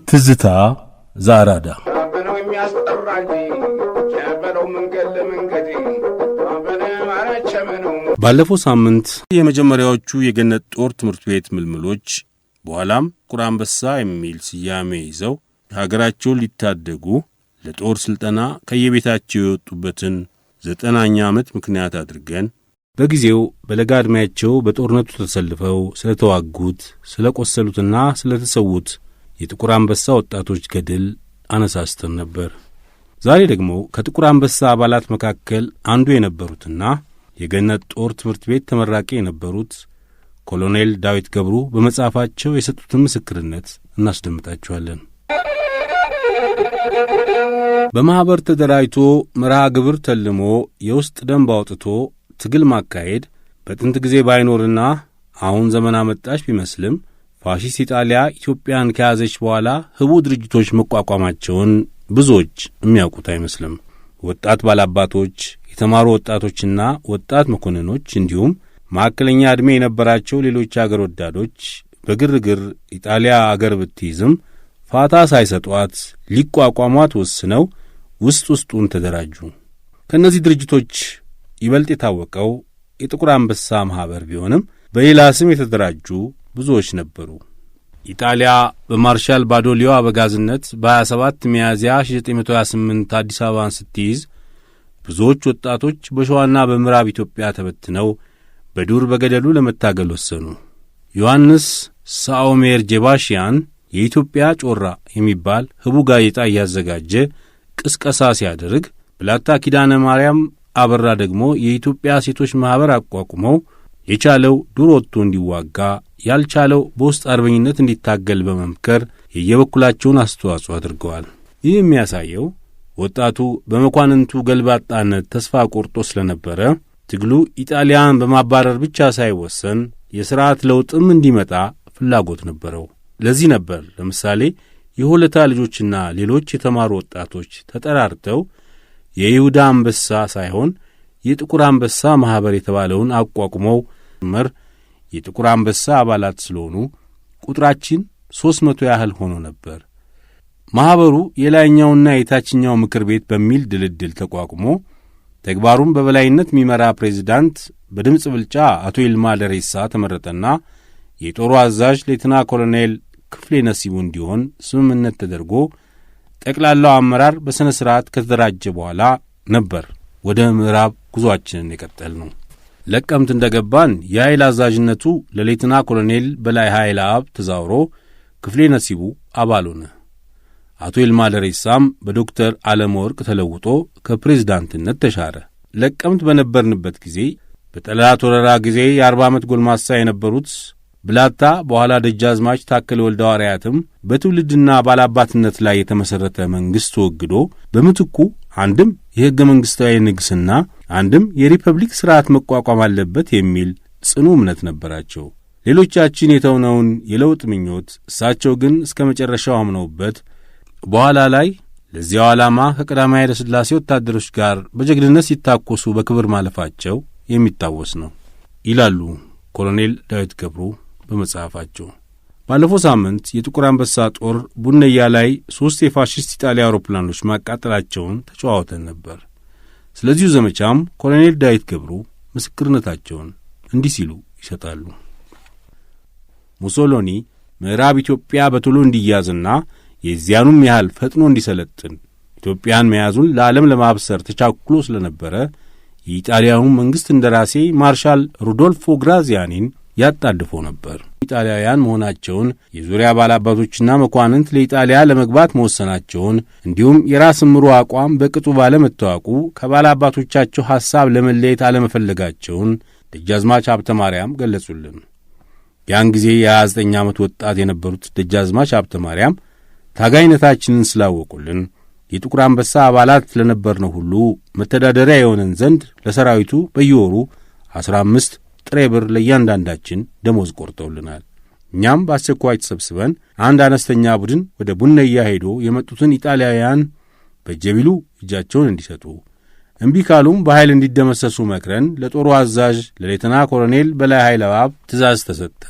ትዝታ ዛራዳ አበነው የሚያስጠራኝ ጀበለው መንገድ ለመንገድ አበነ ማረቸመነው። ባለፈው ሳምንት የመጀመሪያዎቹ የገነት ጦር ትምህርት ቤት ምልምሎች በኋላም ጥቁር አንበሳ የሚል ስያሜ ይዘው ሀገራቸውን ሊታደጉ ለጦር ስልጠና ከየቤታቸው የወጡበትን 9ኛ ዓመት ምክንያት አድርገን በጊዜው በለጋ ዕድሜያቸው በጦርነቱ ተሰልፈው ስለተዋጉት ስለቆሰሉትና ስለተሰዉት የጥቁር አንበሳ ወጣቶች ገድል አነሳስተን ነበር። ዛሬ ደግሞ ከጥቁር አንበሳ አባላት መካከል አንዱ የነበሩትና የገነት ጦር ትምህርት ቤት ተመራቂ የነበሩት ኮሎኔል ዳዊት ገብሩ በመጽሐፋቸው የሰጡትን ምስክርነት እናስደምጣችኋለን። በማኅበር ተደራጅቶ መርሃ ግብር ተልሞ የውስጥ ደንብ አውጥቶ ትግል ማካሄድ በጥንት ጊዜ ባይኖርና አሁን ዘመን አመጣሽ ቢመስልም ፋሺስት ኢጣሊያ ኢትዮጵያን ከያዘች በኋላ ህቡ ድርጅቶች መቋቋማቸውን ብዙዎች የሚያውቁት አይመስልም። ወጣት ባላባቶች፣ የተማሩ ወጣቶችና ወጣት መኮንኖች እንዲሁም ማዕከለኛ ዕድሜ የነበራቸው ሌሎች አገር ወዳዶች በግርግር ኢጣሊያ አገር ብትይዝም ፋታ ሳይሰጧት ሊቋቋሟት ወስነው ውስጡን ተደራጁ። ከእነዚህ ድርጅቶች ይበልጥ የታወቀው የጥቁር አንበሳ ማኅበር ቢሆንም በሌላ ስም የተደራጁ ብዙዎች ነበሩ። ኢጣሊያ በማርሻል ባዶሊዮ አበጋዝነት በ27 ሚያዝያ 1928 አዲስ አበባን ስትይዝ ብዙዎች ወጣቶች በሸዋና በምዕራብ ኢትዮጵያ ተበትነው በዱር በገደሉ ለመታገል ወሰኑ። ዮሐንስ ሳኦሜር ጄባሽያን የኢትዮጵያ ጮራ የሚባል ህቡ ጋዜጣ እያዘጋጀ ቅስቀሳ ሲያደርግ፣ ብላታ ኪዳነ ማርያም አበራ ደግሞ የኢትዮጵያ ሴቶች ማኅበር አቋቁመው የቻለው ዱር ወጥቶ እንዲዋጋ ያልቻለው በውስጥ አርበኝነት እንዲታገል በመምከር የየበኩላቸውን አስተዋጽኦ አድርገዋል። ይህ የሚያሳየው ወጣቱ በመኳንንቱ ገልባጣነት ተስፋ ቆርጦ ስለነበረ ትግሉ ኢጣሊያን በማባረር ብቻ ሳይወሰን የሥርዓት ለውጥም እንዲመጣ ፍላጎት ነበረው። ለዚህ ነበር ለምሳሌ የሆለታ ልጆችና ሌሎች የተማሩ ወጣቶች ተጠራርተው የይሁዳ አንበሳ ሳይሆን የጥቁር አንበሳ ማኅበር የተባለውን አቋቁመው መር የጥቁር አንበሳ አባላት ስለሆኑ ቁጥራችን 300 ያህል ሆኖ ነበር። ማኅበሩ የላይኛውና የታችኛው ምክር ቤት በሚል ድልድል ተቋቁሞ ተግባሩን በበላይነት የሚመራ ፕሬዚዳንት በድምፅ ብልጫ አቶ ይልማ ደሬሳ ተመረጠና የጦሩ አዛዥ ሌተና ኮሎኔል ክፍሌ ነሲቡ እንዲሆን ስምምነት ተደርጎ ጠቅላላው አመራር በሥነ ሥርዓት ከተደራጀ በኋላ ነበር ወደ ምዕራብ ጉዞአችንን የቀጠል ነው። ለቀምት እንደ ገባን የኃይል አዛዥነቱ ለሌተና ኮሎኔል በላይ ኃይለ አብ ተዛውሮ ክፍሌ ነሲቡ አባል ሆነ። አቶ ይልማ ደሬሳም በዶክተር ዓለም ወርቅ ተለውጦ ከፕሬዝዳንትነት ተሻረ። ለቀምት በነበርንበት ጊዜ በጠላት ወረራ ጊዜ የ40 ዓመት ጎልማሳ የነበሩት ብላታ በኋላ ደጃዝማች ታከለ ወልደ ሐዋርያትም በትውልድና ባላባትነት ላይ የተመሠረተ መንግሥት ተወግዶ በምትኩ አንድም የሕገ መንግሥታዊ ንግሥና አንድም የሪፐብሊክ ሥርዓት መቋቋም አለበት የሚል ጽኑ እምነት ነበራቸው። ሌሎቻችን የተውነውን የለውጥ ምኞት እሳቸው ግን እስከ መጨረሻው አምነውበት በኋላ ላይ ለዚያው ዓላማ ከቀዳማዊ ኃይለ ሥላሴ ወታደሮች ጋር በጀግንነት ሲታኮሱ በክብር ማለፋቸው የሚታወስ ነው ይላሉ ኮሎኔል ዳዊት ገብሩ በመጽሐፋቸው። ባለፈው ሳምንት የጥቁር አንበሳ ጦር ቡነያ ላይ 3 የፋሺስት ኢጣሊያ አውሮፕላኖች ማቃጠላቸውን ተጨዋወተን ነበር። ስለዚሁ ዘመቻም ኮሎኔል ዳዊት ገብሩ ምስክርነታቸውን እንዲህ ሲሉ ይሰጣሉ። ሙሶሎኒ ምዕራብ ኢትዮጵያ በቶሎ እንዲያዝና የዚያኑም ያህል ፈጥኖ እንዲሰለጥን ኢትዮጵያን መያዙን ለዓለም ለማብሰር ተቻኩሎ ስለነበረ የኢጣሊያውን መንግሥት እንደራሴ ማርሻል ሩዶልፎ ግራዚያኒን ያጣድፈው ነበር። ኢጣሊያውያን መሆናቸውን የዙሪያ ባላባቶችና መኳንንት ለኢጣሊያ ለመግባት መወሰናቸውን እንዲሁም የራስ ምሩ አቋም በቅጡ ባለመታወቁ ከባላባቶቻቸው ሐሳብ ለመለየት አለመፈለጋቸውን ደጃዝማች ሀብተ ማርያም ገለጹልን። ያን ጊዜ የ29 ዓመት ወጣት የነበሩት ደጃዝማች ሀብተ ማርያም ታጋይነታችንን ስላወቁልን የጥቁር አንበሳ አባላት ለነበርነው ሁሉ መተዳደሪያ የሆነን ዘንድ ለሰራዊቱ በየወሩ 15 ጥሬ ብር ለእያንዳንዳችን ደሞዝ ቆርጠውልናል። እኛም በአስቸኳይ ተሰብስበን አንድ አነስተኛ ቡድን ወደ ቡነያ ሄዶ የመጡትን ኢጣሊያውያን በጀቢሉ እጃቸውን እንዲሰጡ እምቢ ካሉም በኃይል እንዲደመሰሱ መክረን ለጦሩ አዛዥ ለሌተና ኮሎኔል በላይ ኃይለ አብ ትእዛዝ ተሰጠ።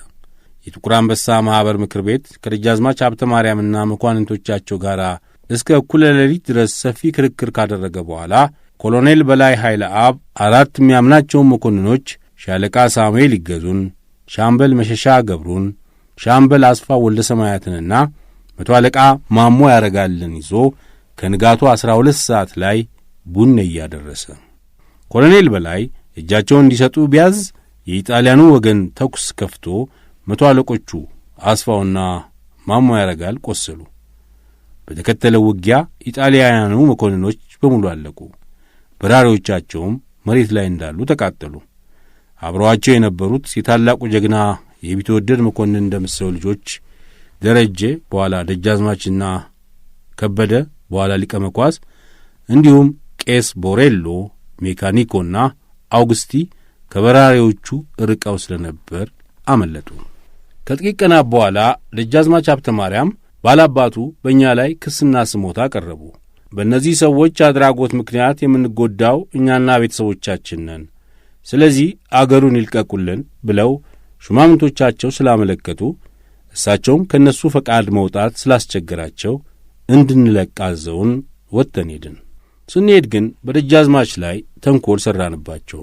የጥቁር አንበሳ ማኅበር ምክር ቤት ከደጃዝማች ሀብተ ማርያምና መኳንንቶቻቸው ጋር እስከ እኩለ ሌሊት ድረስ ሰፊ ክርክር ካደረገ በኋላ ኮሎኔል በላይ ኃይለ አብ 4 የሚያምናቸውን መኮንኖች ሻለቃ ሳሙኤል ይገዙን፣ ሻምበል መሸሻ ገብሩን፣ ሻምበል አስፋ ወልደ ሰማያትንና መቶ አለቃ ማሞ ያረጋልን ይዞ ከንጋቱ 12 ሰዓት ላይ ቡነያ ደረሰ። ኮሎኔል በላይ እጃቸውን እንዲሰጡ ቢያዝ የኢጣሊያኑ ወገን ተኩስ ከፍቶ መቶ አለቆቹ አስፋውና ማሞ ያረጋል ቆሰሉ። በተከተለው ውጊያ ኢጣሊያውያኑ መኮንኖች በሙሉ አለቁ። በራሪዎቻቸውም መሬት ላይ እንዳሉ ተቃጠሉ። አብረዋቸው የነበሩት የታላቁ ጀግና የቢትወደድ መኮንን እንደምሰው ልጆች ደረጀ በኋላ ደጃዝማችና ከበደ በኋላ ሊቀ መኳስ እንዲሁም ቄስ ቦሬሎ ሜካኒኮና አውግስቲ ከበራሪዎቹ ርቀው ስለነበር አመለጡ። ከጥቂት ቀናት በኋላ ደጃዝማች ሀብተ ማርያም ባላባቱ በእኛ ላይ ክስና ስሞታ አቀረቡ። በእነዚህ ሰዎች አድራጎት ምክንያት የምንጎዳው እኛና ቤተሰቦቻችን ነን፣ ስለዚህ አገሩን ይልቀቁልን ብለው ሹማምንቶቻቸው ስላመለከቱ እሳቸውም ከእነሱ ፈቃድ መውጣት ስላስቸገራቸው እንድንለቅ አዘውን ወጥተን ሄድን። ስንሄድ ግን በደጃዝማች ላይ ተንኰል ሠራንባቸው።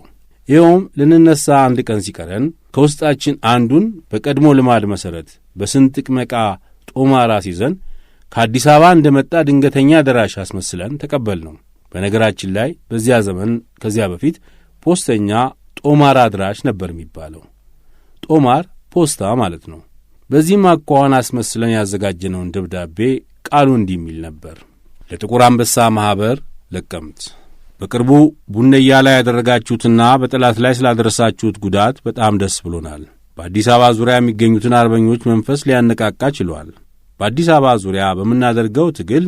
ይኸውም ልንነሣ አንድ ቀን ሲቀረን ከውስጣችን አንዱን በቀድሞ ልማድ መሠረት በስንጥቅ መቃ ጦማራ ሲዘን ከአዲስ አበባ እንደ መጣ ድንገተኛ ደራሽ አስመስለን ተቀበልነው። በነገራችን ላይ በዚያ ዘመን ከዚያ በፊት ፖስተኛ ጦማር አድራሽ ነበር የሚባለው። ጦማር ፖስታ ማለት ነው። በዚህም አኳኋን አስመስለን ያዘጋጀነውን ደብዳቤ ቃሉ እንዲህ የሚል ነበር። ለጥቁር አንበሳ ማኅበር ለቀምት፣ በቅርቡ ቡነያ ላይ ያደረጋችሁትና በጠላት ላይ ስላደረሳችሁት ጉዳት በጣም ደስ ብሎናል። በአዲስ አበባ ዙሪያ የሚገኙትን አርበኞች መንፈስ ሊያነቃቃ ችሏል። በአዲስ አበባ ዙሪያ በምናደርገው ትግል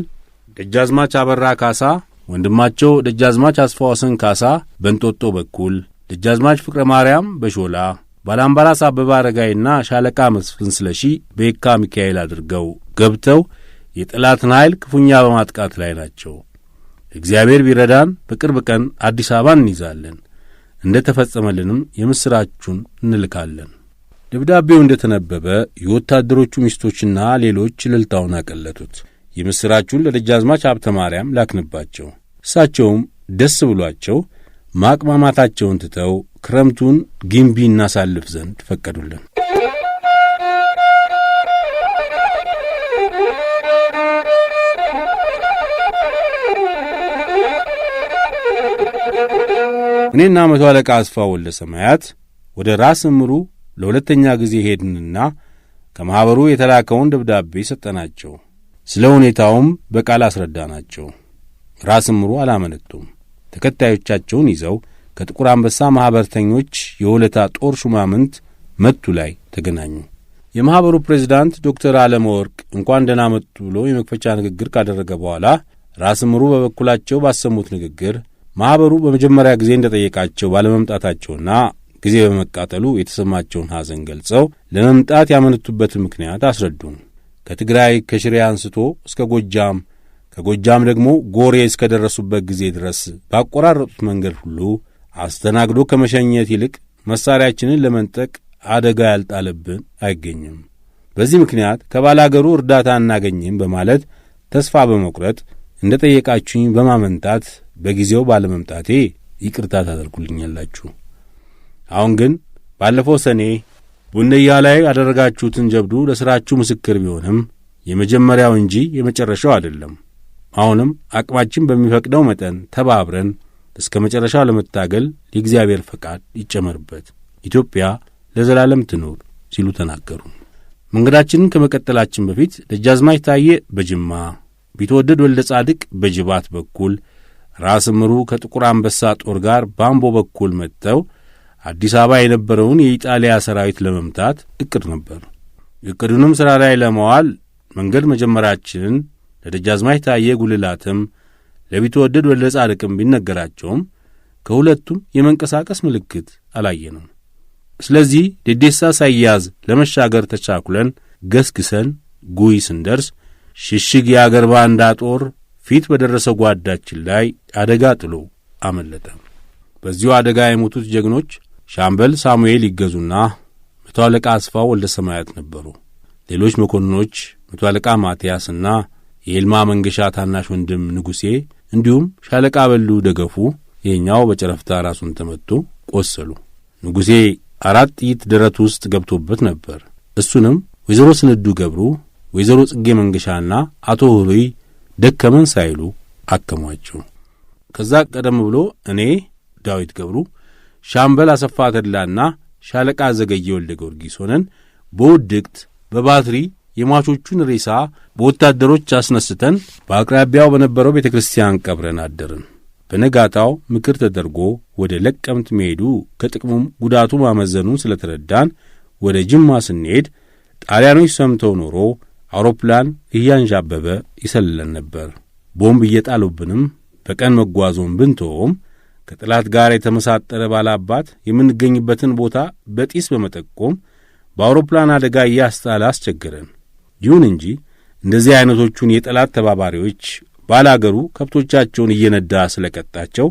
ደጃዝማች አበራ ካሳ ወንድማቸው ደጃዝማች አስፋወሰን ካሳ በእንጦጦ በኩል፣ ደጃዝማች ፍቅረ ማርያም በሾላ፣ ባላምባራስ አበባ አረጋይና ሻለቃ መስፍን ስለሺ በየካ ሚካኤል አድርገው ገብተው የጠላትን ኃይል ክፉኛ በማጥቃት ላይ ናቸው። እግዚአብሔር ቢረዳን በቅርብ ቀን አዲስ አበባን እንይዛለን። እንደ ተፈጸመልንም የምሥራቹን እንልካለን። ደብዳቤው እንደ ተነበበ የወታደሮቹ ሚስቶችና ሌሎች እልልታውን አቀለጡት። የምሥራቹን ለደጃዝማች ሀብተ ማርያም ላክንባቸው። እሳቸውም ደስ ብሏቸው ማቅማማታቸውን ትተው ክረምቱን ግንቢ እናሳልፍ ዘንድ ፈቀዱልን። እኔና መቶ አለቃ አስፋ ወልደ ሰማያት ወደ ራስ እምሩ ለሁለተኛ ጊዜ ሄድንና ከማኅበሩ የተላከውን ደብዳቤ ሰጠናቸው። ስለ ሁኔታውም በቃል አስረዳናቸው። ራስ እምሩ አላመነቱም። ተከታዮቻቸውን ይዘው ከጥቁር አንበሳ ማኅበርተኞች የሆለታ ጦር ሹማምንት መቱ ላይ ተገናኙ። የማኅበሩ ፕሬዝዳንት ዶክተር ዓለመ ወርቅ እንኳን ደህና መጡ ብሎ የመክፈቻ ንግግር ካደረገ በኋላ ራስ እምሩ በበኩላቸው ባሰሙት ንግግር ማኅበሩ በመጀመሪያ ጊዜ እንደ ጠየቃቸው ባለመምጣታቸውና ጊዜ በመቃጠሉ የተሰማቸውን ሐዘን ገልጸው ለመምጣት ያመነቱበትን ምክንያት አስረዱን። ከትግራይ ከሽሬ አንስቶ እስከ ጎጃም፣ ከጎጃም ደግሞ ጎሬ እስከ ደረሱበት ጊዜ ድረስ ባቆራረጡት መንገድ ሁሉ አስተናግዶ ከመሸኘት ይልቅ መሣሪያችንን ለመንጠቅ አደጋ ያልጣለብን አይገኝም። በዚህ ምክንያት ከባላገሩ እርዳታ አናገኝም በማለት ተስፋ በመቁረጥ እንደ ጠየቃችሁኝ በማመንታት በጊዜው ባለመምጣቴ ይቅርታ ታደርጉልኛላችሁ። አሁን ግን ባለፈው ሰኔ ቡነያ ላይ ያደረጋችሁትን ጀብዱ ለሥራችሁ ምስክር ቢሆንም የመጀመሪያው እንጂ የመጨረሻው አይደለም። አሁንም አቅማችን በሚፈቅደው መጠን ተባብረን እስከ መጨረሻው ለመታገል የእግዚአብሔር ፈቃድ ይጨመርበት፣ ኢትዮጵያ ለዘላለም ትኑር ሲሉ ተናገሩ። መንገዳችንን ከመቀጠላችን በፊት ደጃዝማች ታዬ በጅማ፣ ቢትወደድ ወልደ ጻድቅ በጅባት በኩል፣ ራስ እምሩ ከጥቁር አንበሳ ጦር ጋር በአምቦ በኩል መጥተው አዲስ አበባ የነበረውን የኢጣሊያ ሰራዊት ለመምታት ዕቅድ ነበር። ዕቅዱንም ሥራ ላይ ለማዋል መንገድ መጀመራችንን ለደጃዝማች ታዬ ጉልላትም ለቢትወደድ ወልደ ጻድቅም ቢነገራቸውም ከሁለቱም የመንቀሳቀስ ምልክት አላየንም። ስለዚህ ዴዴሳ ሳይያዝ ለመሻገር ተቻኩለን ገስግሰን ጉይ ስንደርስ ሽሽግ የአገር ባንዳ ጦር ፊት በደረሰ ጓዳችን ላይ አደጋ ጥሎ አመለጠ። በዚሁ አደጋ የሞቱት ጀግኖች ሻምበል ሳሙኤል ይገዙና መቶ አለቃ አስፋው ወልደ ሰማያት ነበሩ። ሌሎች መኮንኖች መቶ አለቃ ማቲያስና የኤልማ መንገሻ ታናሽ ወንድም ንጉሴ እንዲሁም ሻለቃ በሉ ደገፉ ይሄኛው በጨረፍታ ራሱን ተመቶ ቆሰሉ። ንጉሴ 4 ጥይት ደረቱ ውስጥ ገብቶበት ነበር። እሱንም ወይዘሮ ስንዱ ገብሩ፣ ወይዘሮ ጽጌ መንገሻና አቶ ሁሩይ ደከመን ሳይሉ አከሟቸው። ከዛ ቀደም ብሎ እኔ ዳዊት ገብሩ፣ ሻምበል አሰፋ ተድላና ሻለቃ ዘገየ ወልደ ጊዮርጊስ ሆነን በውድቅት በባትሪ የሟቾቹን ሬሳ በወታደሮች አስነስተን በአቅራቢያው በነበረው ቤተ ክርስቲያን ቀብረን አደርን። በነጋታው ምክር ተደርጎ ወደ ለቀምት መሄዱ ከጥቅሙም ጉዳቱ ማመዘኑን ስለተረዳን ወደ ጅማ ስንሄድ ጣሊያኖች ሰምተው ኖሮ አውሮፕላን እያንዣበበ ይሰልለን ነበር። ቦምብ እየጣሉብንም በቀን መጓዞን ብንተውም ከጠላት ጋር የተመሳጠረ ባላባት የምንገኝበትን ቦታ በጢስ በመጠቆም በአውሮፕላን አደጋ እያስጣለ አስቸገረን። ይሁን እንጂ እንደዚህ አይነቶቹን የጠላት ተባባሪዎች ባላገሩ ከብቶቻቸውን እየነዳ ስለቀጣቸው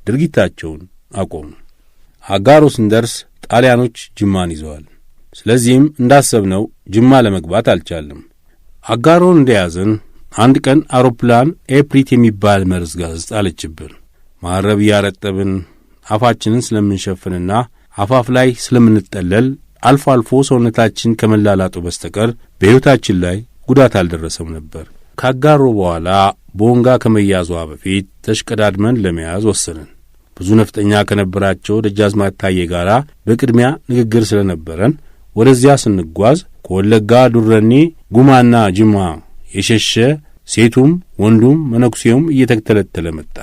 ድርጊታቸውን አቆሙ። አጋሮ ስንደርስ ጣሊያኖች ጅማን ይዘዋል። ስለዚህም እንዳሰብነው ጅማ ለመግባት አልቻለም። አጋሮን እንደያዝን አንድ ቀን አውሮፕላን ኤፕሪት የሚባል መርዝ ጋዝ ጣለችብን። ማረብ እያረጠብን አፋችንን ስለምንሸፍንና አፋፍ ላይ ስለምንጠለል አልፎ አልፎ ሰውነታችን ከመላላጡ በስተቀር በሕይወታችን ላይ ጉዳት አልደረሰም ነበር። ካጋሮ በኋላ ቦንጋ ከመያዟ በፊት ተሽቀዳድመን ለመያዝ ወሰንን። ብዙ ነፍጠኛ ከነበራቸው ደጃዝማች ታዬ ጋር በቅድሚያ ንግግር ስለነበረን ወደዚያ ስንጓዝ ከወለጋ ዱረኔ፣ ጉማና ጅማ የሸሸ ሴቱም ወንዱም መነኩሴውም እየተተለተለ መጣ።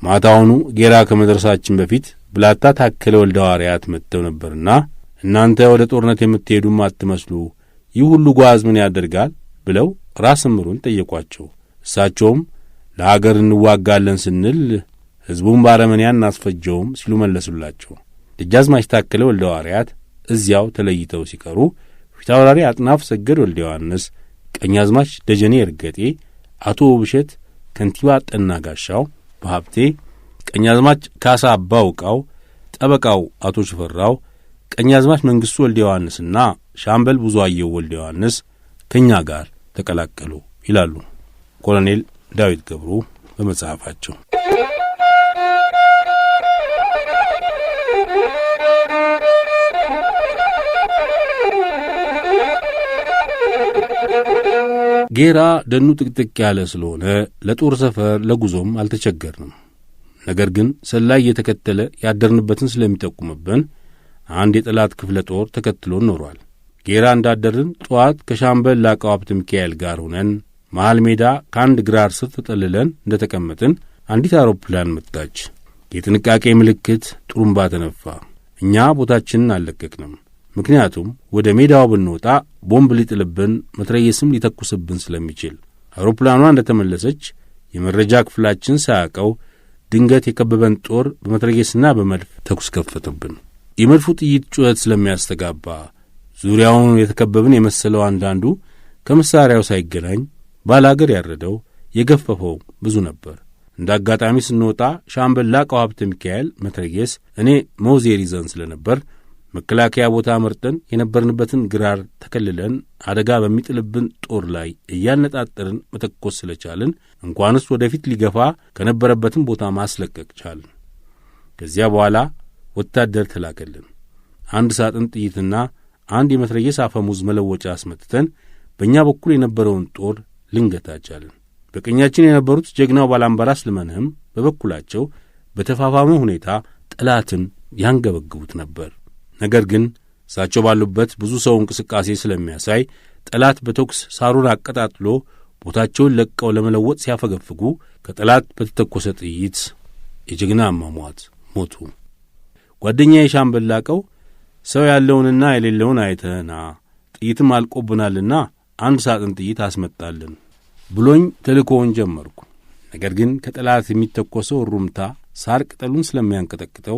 ማታውኑ ጌራ ከመድረሳችን በፊት ብላታ ታከለ ወልደ ሐዋርያት መጥተው ነበርና እናንተ ወደ ጦርነት የምትሄዱም አትመስሉ፣ ይህ ሁሉ ጓዝ ምን ያደርጋል ብለው ራስ ምሩን ጠየቋቸው። እሳቸውም ለአገር እንዋጋለን ስንል ሕዝቡን ባረመንያ እናስፈጀውም ሲሉ መለሱላቸው። ደጃዝማች ታከለ ወልደ ሐዋርያት እዚያው ተለይተው ሲቀሩ ፊታውራሪ አጥናፍ ሰገድ ወልደ ዮሐንስ፣ ቀኛዝማች ደጀኔ እርገጤ፣ አቶ ውብሸት፣ ከንቲባ ጠና ጋሻው በሀብቴ፣ ቀኛዝማች ካሳ አባውቃው፣ ጠበቃው አቶ ሽፈራው፣ ቀኛዝማች መንግሥቱ ወልደ ዮሐንስና ሻምበል ብዙአየሁ ወልደ ዮሐንስ ከእኛ ጋር ተቀላቀሉ ይላሉ ኮሎኔል ዳዊት ገብሩ በመጽሐፋቸው። ጌራ ደኑ ጥቅጥቅ ያለ ስለሆነ ለጦር ሰፈር ለጉዞም አልተቸገርንም። ነገር ግን ሰላይ እየተከተለ ያደርንበትን ስለሚጠቁምብን አንድ የጠላት ክፍለ ጦር ተከትሎን ኖሯል። ጌራ እንዳደርን ጠዋት ከሻምበል ላቀው ሀብተ ሚካኤል ጋር ሆነን መሃል ሜዳ ከአንድ ግራር ስር ተጠልለን እንደ ተቀመጥን አንዲት አውሮፕላን መጣች። የጥንቃቄ ምልክት ጥሩምባ ተነፋ። እኛ ቦታችንን አልለቀቅንም። ምክንያቱም ወደ ሜዳው ብንወጣ ቦምብ ሊጥልብን መትረየስም ሊተኩስብን ስለሚችል። አውሮፕላኗ እንደ ተመለሰች የመረጃ ክፍላችን ሳያቀው ድንገት የከበበን ጦር በመትረየስና በመድፍ ተኩስ ከፈተብን። የመድፉ ጥይት ጩኸት ስለሚያስተጋባ ዙሪያውን የተከበብን የመሰለው አንዳንዱ ከመሳሪያው ሳይገናኝ ባላገር ያረደው የገፈፈው ብዙ ነበር። እንደ አጋጣሚ ስንወጣ ሻምበል ላቀው ሀብተ ሚካኤል መትረየስ፣ እኔ መውዜር ይዘን ስለነበር መከላከያ ቦታ መርጠን የነበርንበትን ግራር ተከልለን አደጋ በሚጥልብን ጦር ላይ እያነጣጠርን መተኮስ ስለቻልን እንኳንስ ወደፊት ሊገፋ ከነበረበትን ቦታ ማስለቀቅ ቻልን። ከዚያ በኋላ ወታደር ተላከልን። አንድ ሳጥን ጥይትና አንድ የመትረየስ አፈሙዝ መለወጫ አስመጥተን በእኛ በኩል የነበረውን ጦር ልንገታ ቻልን። በቀኛችን የነበሩት ጀግናው ባላምባራስ ልመንህም በበኩላቸው በተፋፋመ ሁኔታ ጠላትን ያንገበግቡት ነበር። ነገር ግን እሳቸው ባሉበት ብዙ ሰው እንቅስቃሴ ስለሚያሳይ ጠላት በተኩስ ሳሩን አቀጣጥሎ ቦታቸውን ለቀው ለመለወጥ ሲያፈገፍጉ ከጠላት በተተኮሰ ጥይት የጀግና አሟሟት ሞቱ። ጓደኛዬ ሻምበል ላቀው ሰው ያለውንና የሌለውን አይተህና ጥይትም አልቆብናልና አንድ ሳጥን ጥይት አስመጣልን ብሎኝ ተልእኮውን ጀመርኩ። ነገር ግን ከጠላት የሚተኮሰው ሩምታ ሳር ቅጠሉን ስለሚያንቀጠቅጠው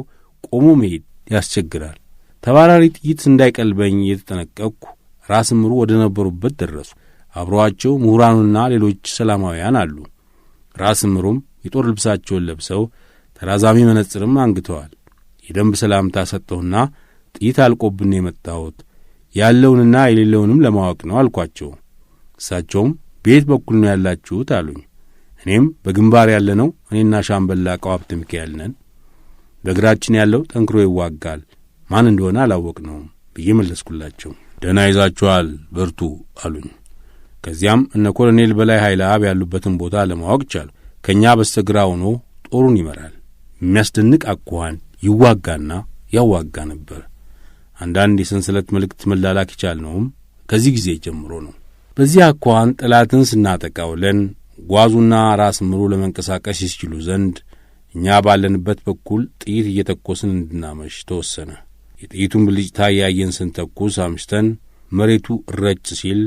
ቆሞ መሄድ ያስቸግራል። ተባራሪ ጥይት እንዳይቀልበኝ የተጠነቀቅኩ ራስ ምሩ ወደ ነበሩበት ደረሱ። አብረዋቸው ምሁራኑና ሌሎች ሰላማውያን አሉ። ራስ ምሩም የጦር ልብሳቸውን ለብሰው ተራዛሚ መነጽርም አንግተዋል። የደንብ ሰላምታ ሰጠሁና ጥይት አልቆብን የመጣሁት ያለውንና የሌለውንም ለማወቅ ነው አልኳቸው። እሳቸውም በየት በኩል ነው ያላችሁት አሉኝ። እኔም በግንባር ያለነው እኔና ሻምበል ላቀው ሀብተ ሚካኤል ነን። በእግራችን ያለው ጠንክሮ ይዋጋል፣ ማን እንደሆነ አላወቅነውም ብዬ መለስኩላቸው። ደህና ይዛችኋል፣ በርቱ አሉኝ። ከዚያም እነ ኮሎኔል በላይ ኃይለ አብ ያሉበትን ቦታ ለማወቅ ቻሉ። ከእኛ በስተግራ ሆኖ ጦሩን ይመራል። የሚያስደንቅ አኳኋን ይዋጋና ያዋጋ ነበር። አንዳንድ የሰንሰለት መልእክት መላላክ የቻልነውም ከዚህ ጊዜ ጀምሮ ነው። በዚህ አኳኋን ጠላትን ስናጠቃ ውለን ጓዙና ራስ ምሩ ለመንቀሳቀስ ይስችሉ ዘንድ እኛ ባለንበት በኩል ጥይት እየተኮስን እንድናመሽ ተወሰነ። የጥይቱን ብልጭታ እያየን ስንተኩስ አምሽተን መሬቱ እረጭ ሲል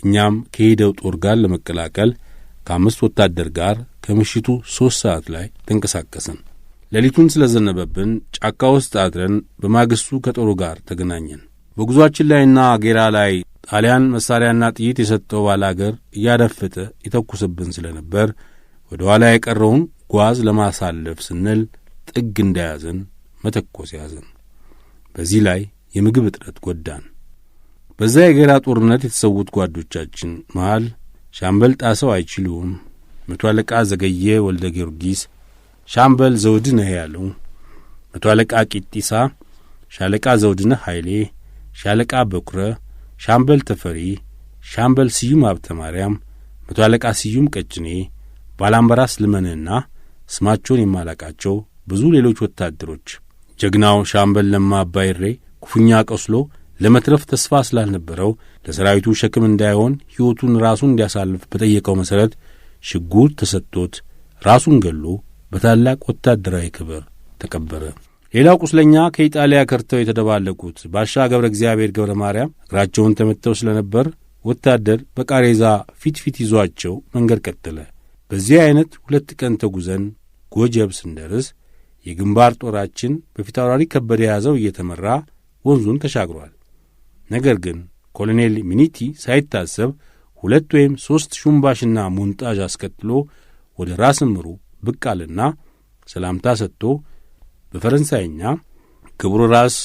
እኛም ከሄደው ጦር ጋር ለመቀላቀል ከ5 ወታደር ጋር ከምሽቱ 3 ሰዓት ላይ ተንቀሳቀስን። ሌሊቱን ስለዘነበብን ጫካ ውስጥ አድረን በማግስቱ ከጦሩ ጋር ተገናኘን። በጉዟችን ላይና ጌራ ላይ ጣሊያን መሳሪያና ጥይት የሰጠው ባላገር እያደፈጠ ይተኩስብን ስለነበር ወደ ኋላ የቀረውን ጓዝ ለማሳለፍ ስንል ጥግ እንዳያዘን መተኮስ ያዘን። በዚህ ላይ የምግብ እጥረት ጎዳን። በዛ የጌራ ጦርነት የተሰዉት ጓዶቻችን መሃል ሻምበል ጣሰው አይችሉም፣ መቶ አለቃ ዘገየ ወልደ ጊዮርጊስ፣ ሻምበል ዘውድነህ ያለው፣ መቶ አለቃ ቂጢሳ፣ ሻለቃ ዘውድነህ ኃይሌ፣ ሻለቃ በኩረ፣ ሻምበል ተፈሪ፣ ሻምበል ስዩም ሀብተ ማርያም፣ መቶ አለቃ ስዩም ቀጭኔ፣ ባላምበራስ ልመንና ስማቸውን የማላቃቸው ብዙ ሌሎች ወታደሮች። ጀግናው ሻምበል ለማ አባይሬ ኩፍኛ ቆስሎ ለመትረፍ ተስፋ ስላልነበረው ለሰራዊቱ ሸክም እንዳይሆን ሕይወቱን ራሱን እንዲያሳልፍ በጠየቀው መሠረት ሽጉጥ ተሰጥቶት ራሱን ገሎ በታላቅ ወታደራዊ ክብር ተቀበረ። ሌላው ቁስለኛ ከኢጣሊያ ከርተው የተደባለቁት ባሻ ገብረ እግዚአብሔር ገብረ ማርያም እግራቸውን ተመትተው ስለነበር ወታደር በቃሬዛ ፊት ይዟቸው መንገድ ቀጠለ። በዚህ አይነት 2 ቀን ተጉዘን ጎጀብ ስንደርስ የግንባር ጦራችን በፊታውራሪ ከበደ ያዘው እየተመራ ወንዙን ተሻግሯል። ነገር ግን ኮሎኔል ሚኒቲ ሳይታሰብ 2 ወይም 3 ሹምባሽና ሞንጣዥ አስከትሎ ወደ ራስ ምሩ ብቅ አለና ሰላምታ ሰጥቶ በፈረንሳይኛ ክቡር ራስ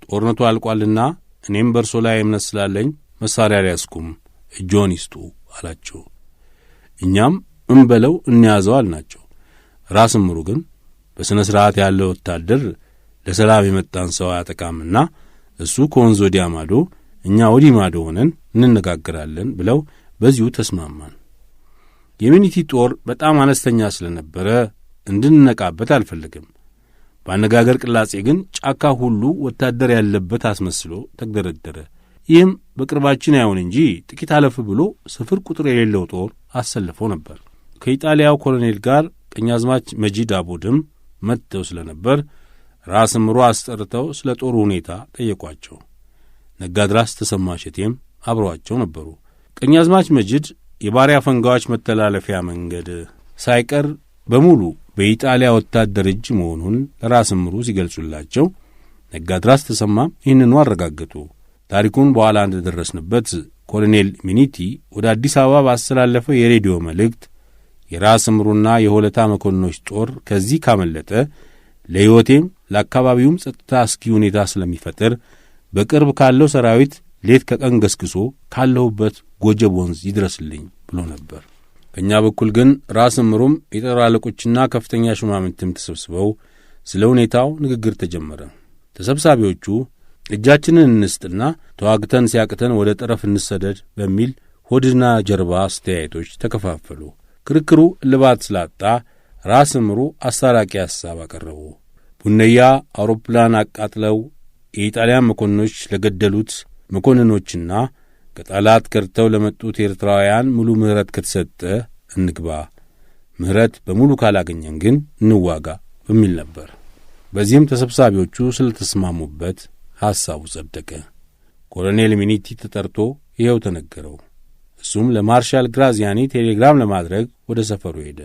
ጦርነቱ አልቋልና እኔም በርሶ ላይ እምነት ስላለኝ መሳሪያ ሊያስኩም እጆን ይስጡ አላቸው። እኛም እንበለው እንያዘው አልናቸው። ራስ ምሩ ግን በሥነ ሥርዓት ያለው ወታደር ለሰላም የመጣን ሰው አያጠቃምና እሱ ከወንዝ ወዲያ ማዶ እኛ ወዲህ ማዶ ሆነን እንነጋገራለን ብለው በዚሁ ተስማማን። የሚኒቲ ጦር በጣም አነስተኛ ስለነበረ እንድንነቃበት አልፈልግም። በአነጋገር ቅላጼ ግን ጫካ ሁሉ ወታደር ያለበት አስመስሎ ተግደረደረ። ይህም በቅርባችን አይሆን እንጂ ጥቂት አለፍ ብሎ ስፍር ቁጥር የሌለው ጦር አሰልፎ ነበር። ከኢጣሊያው ኮሎኔል ጋር ቀኛዝማች መጂድ አቦድም መጥተው ስለነበር ራስ ምሩ አስጠርተው ስለ ጦሩ ሁኔታ ጠየቋቸው። ነጋድራስ ተሰማ ሸቴም አብረዋቸው ነበሩ። ቀኛዝማች መጂድ የባሪያ ፈንጋዎች መተላለፊያ መንገድ ሳይቀር በሙሉ በኢጣሊያ ወታደር እጅ መሆኑን ለራስ ምሩ ሲገልጹላቸው ነጋድራስ ተሰማም ይህንኑ አረጋገጡ። ታሪኩን በኋላ እንደደረስንበት ኮሎኔል ሚኒቲ ወደ አዲስ አበባ ባስተላለፈው የሬዲዮ መልእክት የራስ ምሩና የሆለታ መኮንኖች ጦር ከዚህ ካመለጠ ለሕይወቴም ለአካባቢውም ጸጥታ አስጊ ሁኔታ ስለሚፈጥር በቅርብ ካለው ሰራዊት ሌት ከቀን ገስግሶ ካለሁበት ጎጀብ ወንዝ ይድረስልኝ ብሎ ነበር። ከእኛ በኩል ግን ራስ ምሩም የጦር አለቆችና ከፍተኛ ሹማምንትም ተሰብስበው ስለ ሁኔታው ንግግር ተጀመረ። ተሰብሳቢዎቹ እጃችንን እንስጥና ተዋግተን ሲያቅተን ወደ ጠረፍ እንሰደድ በሚል ሆድና ጀርባ አስተያየቶች ተከፋፈሉ። ክርክሩ እልባት ስላጣ ራስ ምሩ አስታራቂ ሐሳብ አቀረቡ። ቡነያ አውሮፕላን አቃጥለው የኢጣሊያን መኮንኖች ለገደሉት መኮንኖችና ከጠላት ከርተው ለመጡት ኤርትራውያን ሙሉ ምሕረት ከተሰጠ እንግባ፣ ምሕረት በሙሉ ካላገኘን ግን እንዋጋ በሚል ነበር። በዚህም ተሰብሳቢዎቹ ስለተስማሙበት ሐሳቡ ጸደቀ። ኮሎኔል ሚኒቲ ተጠርቶ ይኸው ተነገረው። እሱም ለማርሻል ግራዚያኒ ቴሌግራም ለማድረግ ወደ ሰፈሩ ሄደ።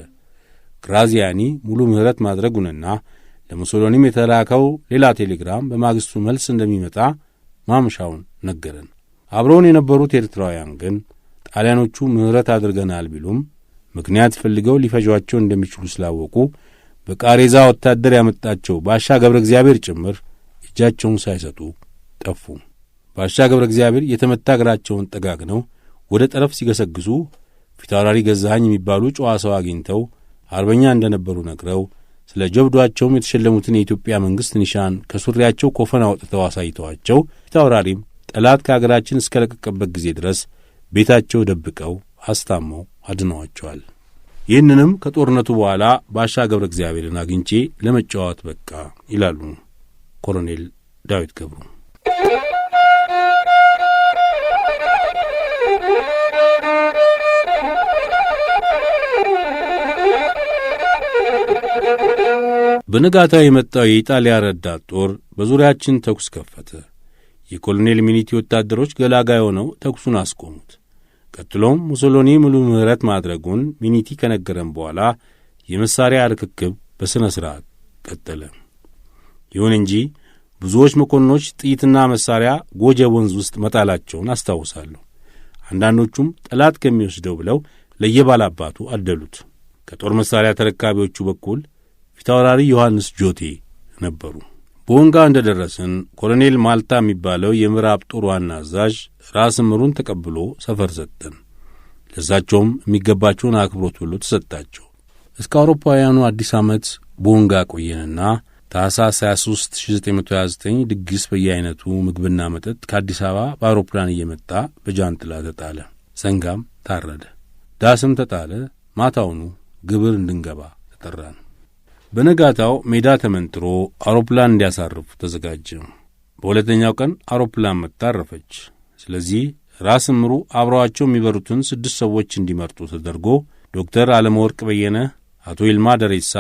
ግራዚያኒ ሙሉ ምሕረት ማድረጉንና ለሙሶሎኒም የተላከው ሌላ ቴሌግራም በማግስቱ መልስ እንደሚመጣ ማምሻውን ነገረን። አብረውን የነበሩት ኤርትራውያን ግን ጣሊያኖቹ ምሕረት አድርገናል ቢሉም ምክንያት ፈልገው ሊፈጇቸው እንደሚችሉ ስላወቁ በቃሬዛ ወታደር ያመጣቸው ባሻ ገብረ እግዚአብሔር ጭምር እጃቸውን ሳይሰጡ ጠፉ። ባሻ ገብረ እግዚአብሔር የተመታ እግራቸውን ጠጋግነው ወደ ጠረፍ ሲገሰግሱ ፊታውራሪ ገዛኸኝ የሚባሉ ጨዋ ሰው አግኝተው አርበኛ እንደነበሩ ነግረው ስለ ጀብዷቸውም የተሸለሙትን የኢትዮጵያ መንግሥት ኒሻን ከሱሪያቸው ኮፈን አውጥተው አሳይተዋቸው ፊታውራሪም ጠላት ከአገራችን እስከ ለቀቀበት ጊዜ ድረስ ቤታቸው ደብቀው አስታመው አድነዋቸዋል። ይህንንም ከጦርነቱ በኋላ ባሻ ገብረ እግዚአብሔርን አግኝቼ ለመጫወት በቃ ይላሉ ኮሎኔል ዳዊት ገብሩ። በነጋታው የመጣው የኢጣሊያ ረዳት ጦር በዙሪያችን ተኩስ ከፈተ። የኮሎኔል ሚኒቲ ወታደሮች ገላጋይ ሆነው ተኩሱን አስቆሙት። ቀጥሎም ሙሶሎኒ ሙሉ ምህረት ማድረጉን ሚኒቲ ከነገረን በኋላ የመሳሪያ ርክክብ በሥነ ሥርዓት ቀጠለ። ይሁን እንጂ ብዙዎች መኮንኖች ጥይትና መሳሪያ ጎጀብ ወንዝ ውስጥ መጣላቸውን አስታውሳለሁ። አንዳንዶቹም ጠላት ከሚወስደው ብለው ለየባላባቱ አደሉት። ከጦር መሳሪያ ተረካቢዎቹ በኩል ፊታውራሪ ዮሐንስ ጆቴ ነበሩ። ቦንጋ እንደ ደረስን ኮሎኔል ማልታ የሚባለው የምዕራብ ጦር ዋና አዛዥ ራስ ምሩን ተቀብሎ ሰፈር ሰጠን። ለዛቸውም የሚገባቸውን አክብሮት ሁሉ ተሰጣቸው። እስከ አውሮፓውያኑ አዲስ ዓመት ቦንጋ ቆየንና ታኅሳስ 23 1929 ድግስ በየአይነቱ ምግብና መጠጥ ከአዲስ አበባ በአውሮፕላን እየመጣ በጃንጥላ ተጣለ። ሰንጋም ታረደ፣ ዳስም ተጣለ። ማታውኑ ግብር እንድንገባ ተጠራን። በነጋታው ሜዳ ተመንጥሮ አውሮፕላን እንዲያሳርፉ ተዘጋጀ። በሁለተኛው ቀን አውሮፕላን መጥታ አረፈች። ስለዚህ ራስ ምሩ አብረዋቸው የሚበሩትን 6 ሰዎች እንዲመርጡ ተደርጎ ዶክተር ዓለመወርቅ በየነ፣ አቶ ይልማ ደሬሳ፣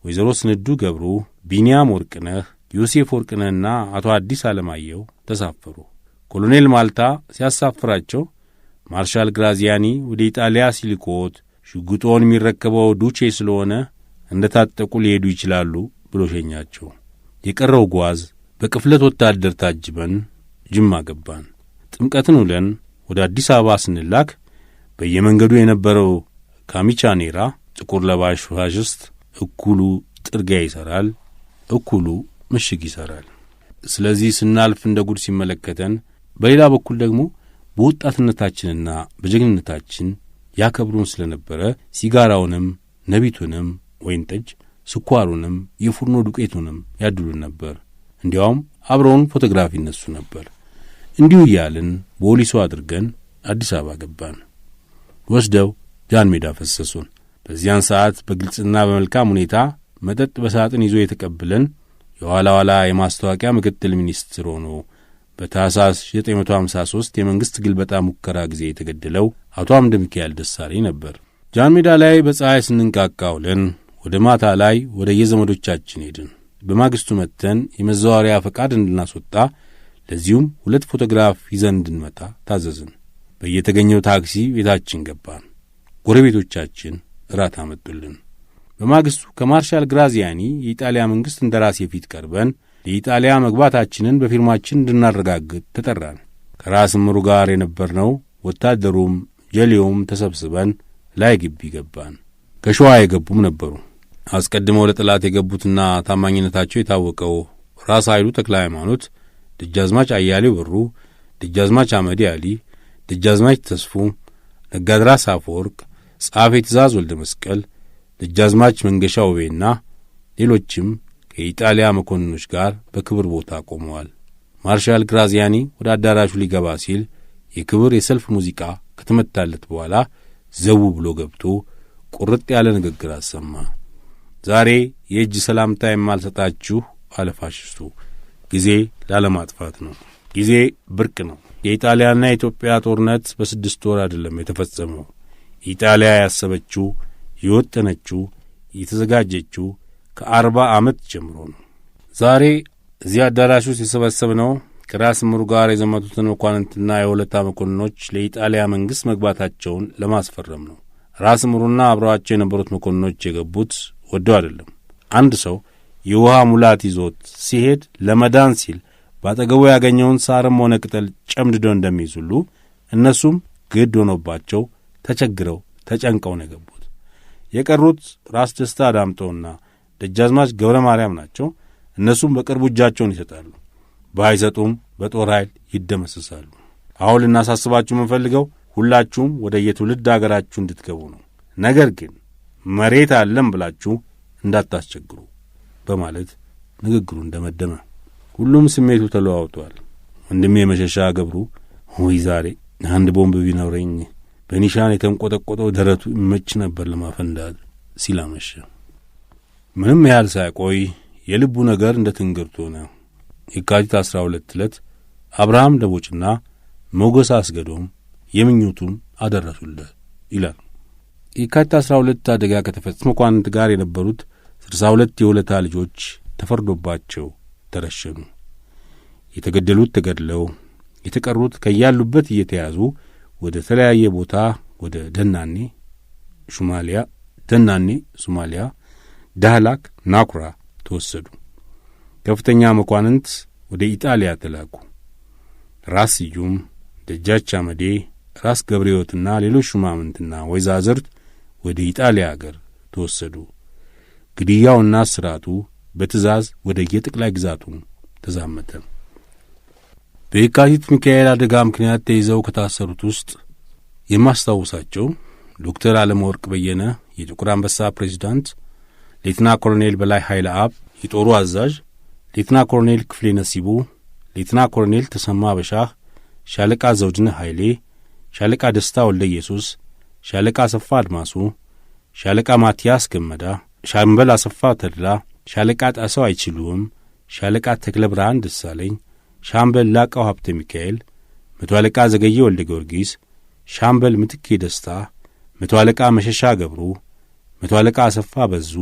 ወይዘሮ ስንዱ ገብሩ፣ ቢንያም ወርቅነህ፣ ዮሴፍ ወርቅነህና አቶ አዲስ አለማየሁ ተሳፈሩ። ኮሎኔል ማልታ ሲያሳፍራቸው ማርሻል ግራዚያኒ ወደ ኢጣሊያ ሲልኮት ሽጉጦን የሚረከበው ዱቼ ስለሆነ እንደ ታጠቁ ሊሄዱ ይችላሉ ብሎ ሸኛቸው። የቀረው ጓዝ በቅፍለት ወታደር ታጅበን ጅማ ገባን። ጥምቀትን ውለን ወደ አዲስ አበባ ስንላክ በየመንገዱ የነበረው ካሚቻኔራ ጥቁር ለባሽ ፋሽስት እኩሉ ጥርጊያ ይሠራል፣ እኩሉ ምሽግ ይሠራል። ስለዚህ ስናልፍ እንደ ጉድ ሲመለከተን፣ በሌላ በኩል ደግሞ በወጣትነታችንና በጀግንነታችን ያከብሩን ስለነበረ ሲጋራውንም ነቢቱንም ወይን ጠጅ ስኳሩንም የፉርኖ ዱቄቱንም ያድሉን ነበር። እንዲያውም አብረውን ፎቶግራፍ ይነሱ ነበር። እንዲሁ እያልን በወሊሶ አድርገን አዲስ አበባ ገባን። ወስደው ጃን ሜዳ ፈሰሱን። በዚያን ሰዓት በግልጽና በመልካም ሁኔታ መጠጥ በሳጥን ይዞ የተቀበለን የኋላ ኋላ የማስታወቂያ ምክትል ሚኒስትር ሆኖ በታኅሳስ 1953 የመንግሥት ግልበጣ ሙከራ ጊዜ የተገደለው አቶ አምደ ሚካኤል ደሳለኝ ነበር። ጃን ሜዳ ላይ በፀሐይ ስንንቃቃ ውለን ወደ ማታ ላይ ወደ የዘመዶቻችን ሄድን። በማግስቱ መጥተን የመዘዋወሪያ ፈቃድ እንድናስወጣ ለዚሁም 2 ፎቶግራፍ ይዘን እንድንመጣ ታዘዝን። በየተገኘው ታክሲ ቤታችን ገባን። ጎረቤቶቻችን እራት አመጡልን። በማግስቱ ከማርሻል ግራዚያኒ የኢጣሊያ መንግሥት እንደራሴ ፊት ቀርበን የኢጣሊያ መግባታችንን በፊርማችን እንድናረጋግጥ ተጠራን። ከራስ ምሩ ጋር የነበርነው ወታደሩም ጀሌውም ተሰብስበን ላይ ግቢ ገባን። ከሸዋ የገቡም ነበሩ። አስቀድመው ለጠላት የገቡትና ታማኝነታቸው የታወቀው ራስ ኃይሉ ተክለ ሃይማኖት፣ ደጃዝማች አያሌው ብሩ፣ ደጃዝማች አመዲ አሊ፣ ደጃዝማች ተስፉ፣ ነጋድራስ አፈወርቅ፣ ጸሐፌ ትእዛዝ ወልደ መስቀል፣ ደጃዝማች መንገሻ ውቤና ሌሎችም ከኢጣሊያ መኮንኖች ጋር በክብር ቦታ ቆመዋል። ማርሻል ግራዚያኒ ወደ አዳራሹ ሊገባ ሲል የክብር የሰልፍ ሙዚቃ ከተመታለት በኋላ ዘው ብሎ ገብቶ ቁርጥ ያለ ንግግር አሰማ። ዛሬ የእጅ ሰላምታ የማልሰጣችሁ አለ ፋሽስቱ። ጊዜ ላለማጥፋት ነው። ጊዜ ብርቅ ነው። የኢጣሊያና የኢትዮጵያ ጦርነት በ6 ወር አይደለም የተፈጸመው። ኢጣሊያ ያሰበችው፣ የወጠነችው፣ የተዘጋጀችው ከ40 ዓመት ጀምሮ ነው። ዛሬ እዚህ አዳራሽ ውስጥ የሰበሰብነው ከራስ ምሩ ጋር የዘመቱትን መኳንንትና የወለታ መኮንኖች ለኢጣሊያ መንግሥት መግባታቸውን ለማስፈረም ነው። ራስ ምሩና አብረዋቸው የነበሩት መኮንኖች የገቡት ወደው አይደለም። አንድ ሰው የውሃ ሙላት ይዞት ሲሄድ ለመዳን ሲል ባጠገቡ ያገኘውን ሳርም ሆነ ቅጠል ጨምድዶ እንደሚይዝ ሁሉ እነሱም ግድ ሆኖባቸው ተቸግረው ተጨንቀው ነው የገቡት። የቀሩት ራስ ደስታ ዳምጠውና ደጃዝማች ገብረ ማርያም ናቸው። እነሱም በቅርቡ እጃቸውን ይሰጣሉ። ባይሰጡም በጦር ኃይል ይደመሰሳሉ። አሁን ልናሳስባችሁ የምንፈልገው ሁላችሁም ወደ የትውልድ አገራችሁ እንድትገቡ ነው። ነገር ግን መሬት አለም ብላችሁ እንዳታስቸግሩ በማለት ንግግሩን ደመደመ። ሁሉም ስሜቱ ተለዋውጧል። ወንድሜ መሸሻ ገብሩ ወይ ዛሬ አንድ ቦምብ ቢኖረኝ በኒሻን የተንቆጠቆጠው ደረቱ ይመች ነበር ለማፈንዳት ሲል አመሸ። ምንም ያህል ሳይቆይ የልቡ ነገር እንደ ትንግርት ሆነ። የካቲት 12 ዕለት አብርሃም ደቦጭና ሞገስ አስገዶም የምኞቱን አደረሱለት ይላል። የካቲት 12 አደጋ ከተፈጸመ መኳንንት ጋር የነበሩት 62 የሁለታ ልጆች ተፈርዶባቸው ተረሸኑ። የተገደሉት ተገድለው የተቀሩት ከያሉበት እየተያዙ ወደ ተለያየ ቦታ ወደ ደናኔ ሶማሊያ፣ ዳህላክ፣ ናኩራ ተወሰዱ። ከፍተኛ መኳንንት ወደ ኢጣሊያ ተላኩ። ራስ ስዩም፣ ደጃች አመዴ፣ ራስ ገብረሕይወትና ሌሎች ሹማምንትና ወይዛዝርት ወደ ኢጣሊያ አገር ተወሰዱ። ግድያውና እስራቱ በትእዛዝ ወደ የጠቅላይ ግዛቱ ተዛመተ። በየካቲት ሚካኤል አደጋ ምክንያት ተይዘው ከታሰሩት ውስጥ የማስታውሳቸው ዶክተር አለመወርቅ በየነ የጥቁር አንበሳ ፕሬዚዳንት፣ ሌትና ኮሎኔል በላይ ኃይለ አብ የጦሩ አዛዥ፣ ሌትና ኮሎኔል ክፍሌ ነሲቡ፣ ሌትና ኮሎኔል ተሰማ በሻህ፣ ሻለቃ ዘውድነህ ኃይሌ፣ ሻለቃ ደስታ ወልደ ኢየሱስ፣ ሻለቃ አሰፋ አድማሱ፣ ሻለቃ ማቲያስ ገመዳ፣ ሻምበል አሰፋ ተድላ፣ ሻለቃ ጣሰው አይችሉም፣ ሻለቃ ተክለ ብርሃን ደሳለኝ፣ ሻምበል ላቀው ሀብተ ሚካኤል፣ መቶ አለቃ ዘገየ ወልደ ጊዮርጊስ፣ ሻምበል ምትኬ ደስታ፣ መቶ አለቃ መሸሻ ገብሩ፣ መቶ አለቃ አሰፋ በዙ፣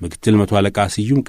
ምክትል መቶ አለቃ ስዩም